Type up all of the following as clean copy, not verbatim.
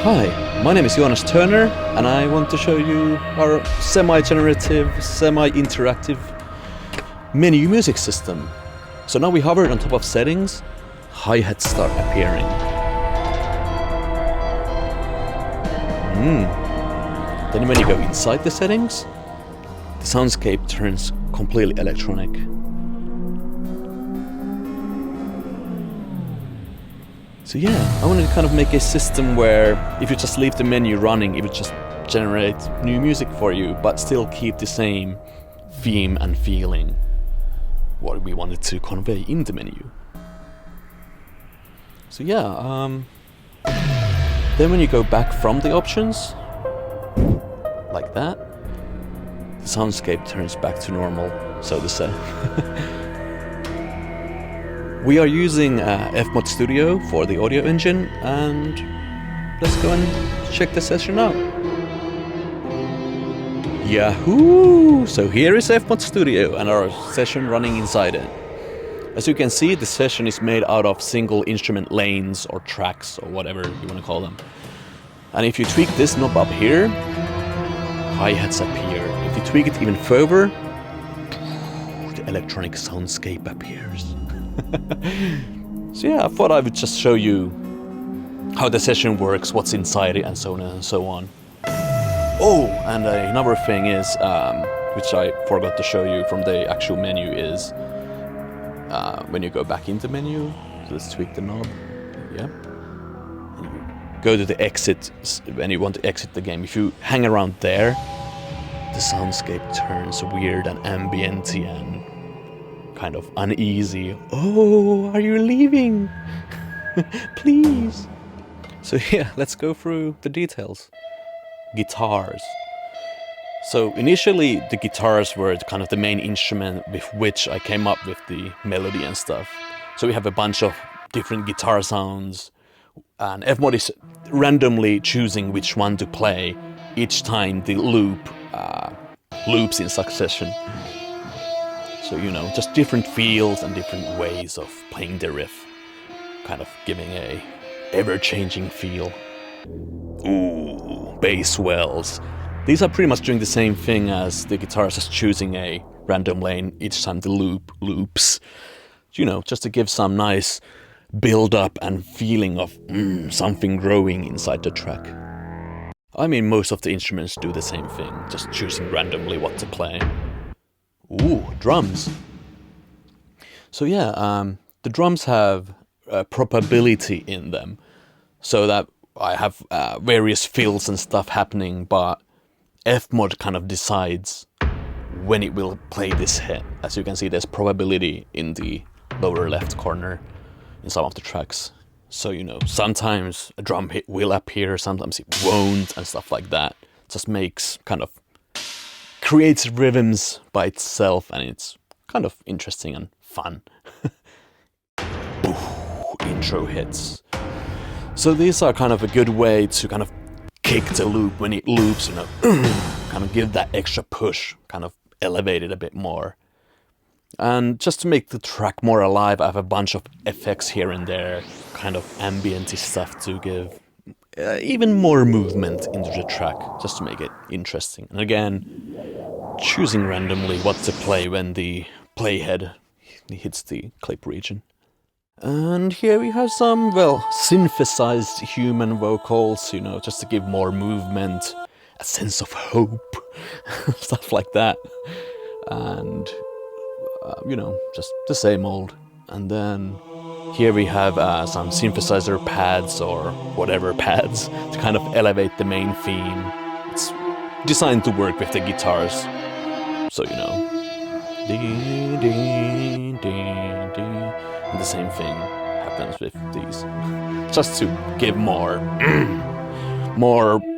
Hi, my name is Joonas Turner, and I want to show you our semi-generative, semi-interactive menu music system. So now we hovered on top of settings, hi-hats start appearing. Then when you go inside the settings, the soundscape turns completely electronic. So yeah, I wanted to kind of make a system where if you just leave the menu running, it would just generate new music for you, but still keep the same theme and feeling what we wanted to convey in the menu. So yeah, then when you go back from the options, like that, the soundscape turns back to normal, so to say. We are using FMOD Studio for the audio engine, and let's go and check the session out. Yahoo! So here is FMOD Studio and our session running inside it. As you can see, the session is made out of single instrument lanes or tracks or whatever you want to call them. And if you tweak this knob up here, hi-hats appear. If you tweak it even further, the electronic soundscape appears. So yeah, I thought I would just show you how the session works, what's inside it, and so on and so on. Oh, and another thing is, which I forgot to show you from the actual menu, is when you go back into menu, so let's tweak the knob, yeah. And you go to the exit when you want to exit the game. If you hang around there, the soundscape turns weird and ambient-y and kind of uneasy. Oh, are you leaving? Please. So yeah, let's go through the details. Guitars. So initially the guitars were kind of the main instrument with which I came up with the melody and stuff. So we have a bunch of different guitar sounds, and FMOD is randomly choosing which one to play each time the loop loops in succession. So, you know, just different feels and different ways of playing the riff, kind of giving a ever-changing feel. Ooh, bass wells. These are pretty much doing the same thing as the guitars, just choosing a random lane each time the loop loops. You know, just to give some nice build-up and feeling of something growing inside the track. I mean, most of the instruments do the same thing, just choosing randomly what to play. Ooh, drums. So yeah, the drums have probability in them, so that I have various fills and stuff happening, but FMOD kind of decides when it will play this hit. As you can see, there's probability in the lower left corner in some of the tracks. So, you know, sometimes a drum hit will appear, sometimes it won't, and stuff like that. Just makes kind of creates rhythms by itself, and it's kind of interesting and fun. Intro hits. So these are kind of a good way to kind of kick the loop when it loops, you know, kind of give that extra push, kind of elevate it a bit more. And just to make the track more alive, I have a bunch of effects here and there, kind of ambient-y stuff to give even more movement into the track, just to make it interesting. And again, choosing randomly what to play when the playhead hits the clip region. And here we have some, well, synthesized human vocals, you know, just to give more movement, a sense of hope, stuff like that. And, you know, just the same old. And then here we have some synthesizer pads or whatever pads to kind of elevate the main theme. It's designed to work with the guitars, so you know. And the same thing happens with these, just to give more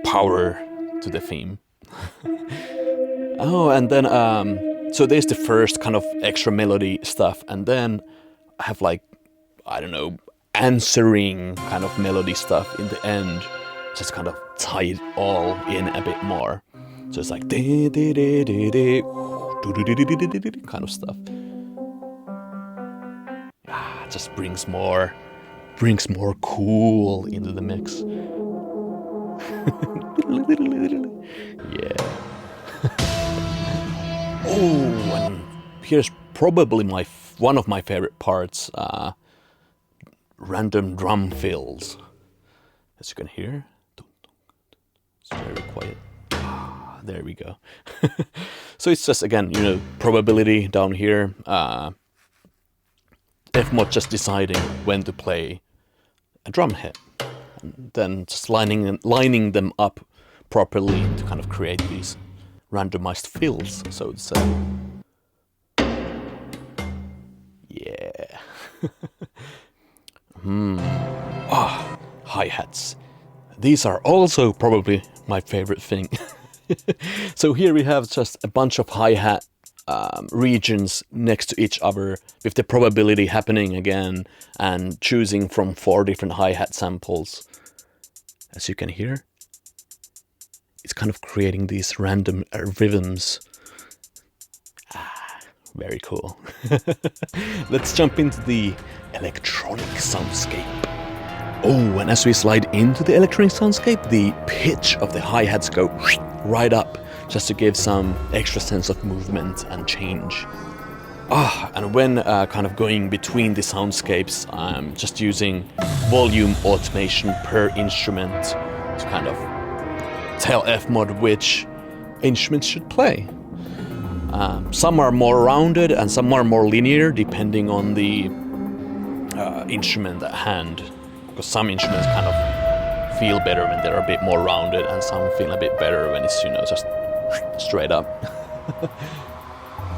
power to the theme. Oh, and then so there's the first kind of extra melody stuff, and then I have like, I don't know, answering kind of melody stuff in the end, just kind of tie it all in a bit more. So it's like kind of stuff. Just brings more cool into the mix. Yeah. Oh, and here's probably one of my favorite parts, random drum fills. As you can hear, it's very quiet. There we go. So it's just, again, probability down here. FMOD just deciding when to play a drum hit, and then just lining them up properly to kind of create these randomized fills. So it's yeah. Hi-hats. These are also probably my favorite thing. So here we have just a bunch of hi-hat regions next to each other with the probability happening again, and choosing from 4 different hi-hat samples. As you can hear, it's kind of creating these random rhythms. Very cool. Let's jump into the electronic soundscape. Oh, and as we slide into the electronic soundscape, the pitch of the hi-hats go right up, just to give some extra sense of movement and change. And when kind of going between the soundscapes, I'm just using volume automation per instrument to kind of tell FMOD which instruments should play. Some are more rounded and some are more linear, depending on the instrument at hand. Because some instruments kind of feel better when they're a bit more rounded, and some feel a bit better when it's, just straight up.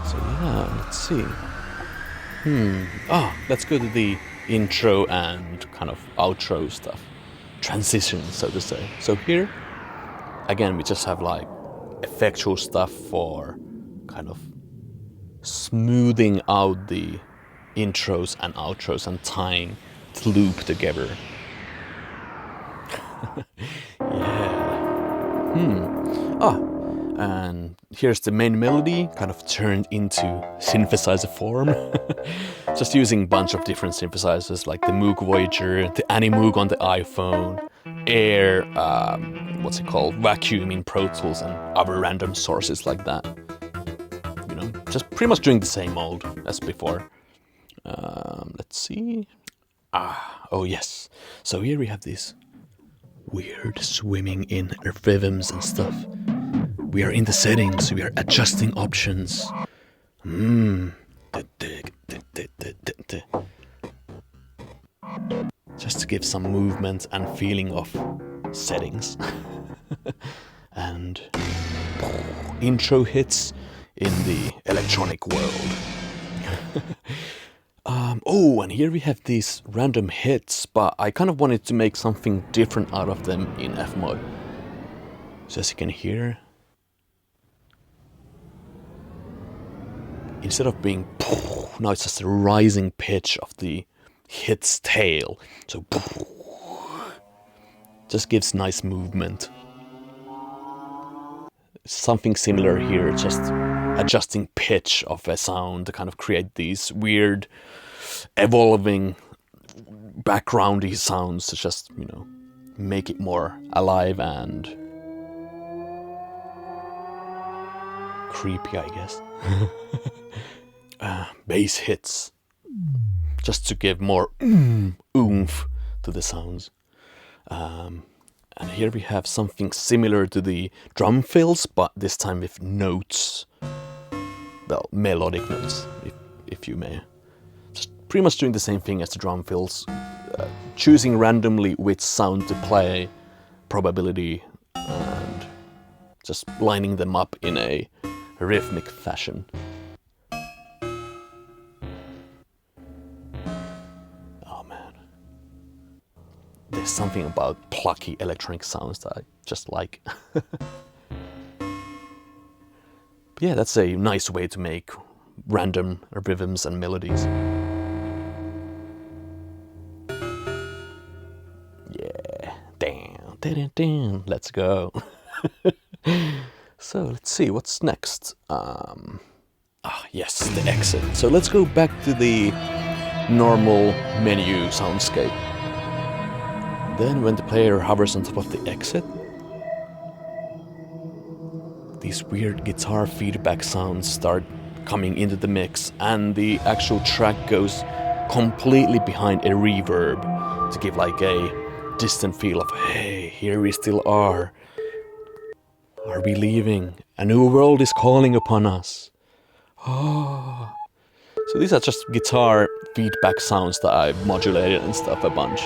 So yeah, let's see. Let's go to the intro and kind of outro stuff. Transition, so to say. So here, again, we just have like effectual stuff for kind of smoothing out the intros and outros and tying the loop together. And here's the main melody, kind of turned into synthesizer form. Just using a bunch of different synthesizers, like the Moog Voyager, the Animoog on the iPhone, Air, Vacuum in Pro Tools, and other random sources like that. Just pretty much doing the same old as before. Let's see. Oh yes. So here we have this weird swimming in rhythms and stuff. We are in the settings, we are adjusting options. Just to give some movement and feeling of settings. And intro hits in the electronic world. And here we have these random hits, but I kind of wanted to make something different out of them in FMOD. So as you can hear, instead of being, now it's just a rising pitch of the hit's tail. So just gives nice movement. Something similar here, just adjusting pitch of a sound to kind of create these weird evolving backgroundy sounds to just, make it more alive and creepy, I guess. Bass hits, just to give more oomph to the sounds. And here we have something similar to the drum fills, but this time with notes. Well, melodic notes, if you may. Just pretty much doing the same thing as the drum fills. Choosing randomly which sound to play, probability, and just lining them up in a rhythmic fashion. Oh man. There's something about plucky electronic sounds that I just like. But yeah, that's a nice way to make random rhythms and melodies. Yeah, damn, let's go. So let's see, what's next? Yes, the exit. So let's go back to the normal menu soundscape. Then when the player hovers on top of the exit, these weird guitar feedback sounds start coming into the mix, and the actual track goes completely behind a reverb to give like a distant feel of, hey, here we still are. Are we leaving? A new world is calling upon us. Oh. So these are just guitar feedback sounds that I've modulated and stuff a bunch.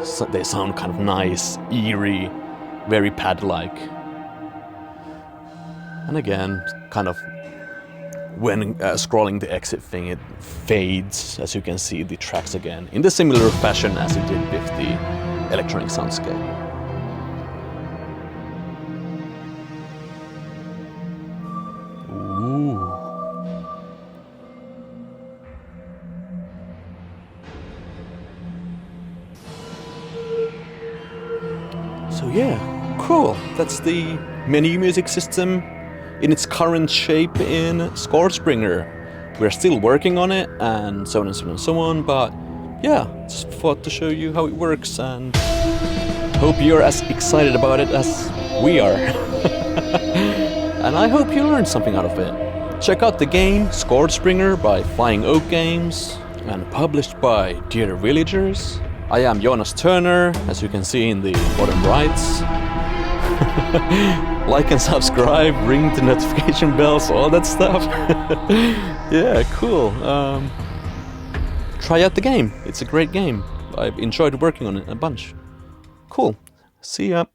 So they sound kind of nice, eerie, very pad-like. And again, kind of when scrolling the exit thing, it fades, as you can see, the tracks again, in the similar fashion as it did with the electronic soundscape. Ooh. So yeah, cool. That's the menu music system in its current shape in ScourgeBringer. We're still working on it, and so on and so on and so on, but yeah, just thought to show you how it works, and hope you're as excited about it as we are. And I hope you learned something out of it. Check out the game ScourgeBringer by Flying Oak Games, and published by Dear Villagers. I am Joonas Turner, as you can see in the bottom right. Like and subscribe, ring the notification bells, all that stuff. Yeah, cool. Try out the game. It's a great game. I've enjoyed working on it a bunch. Cool. See ya.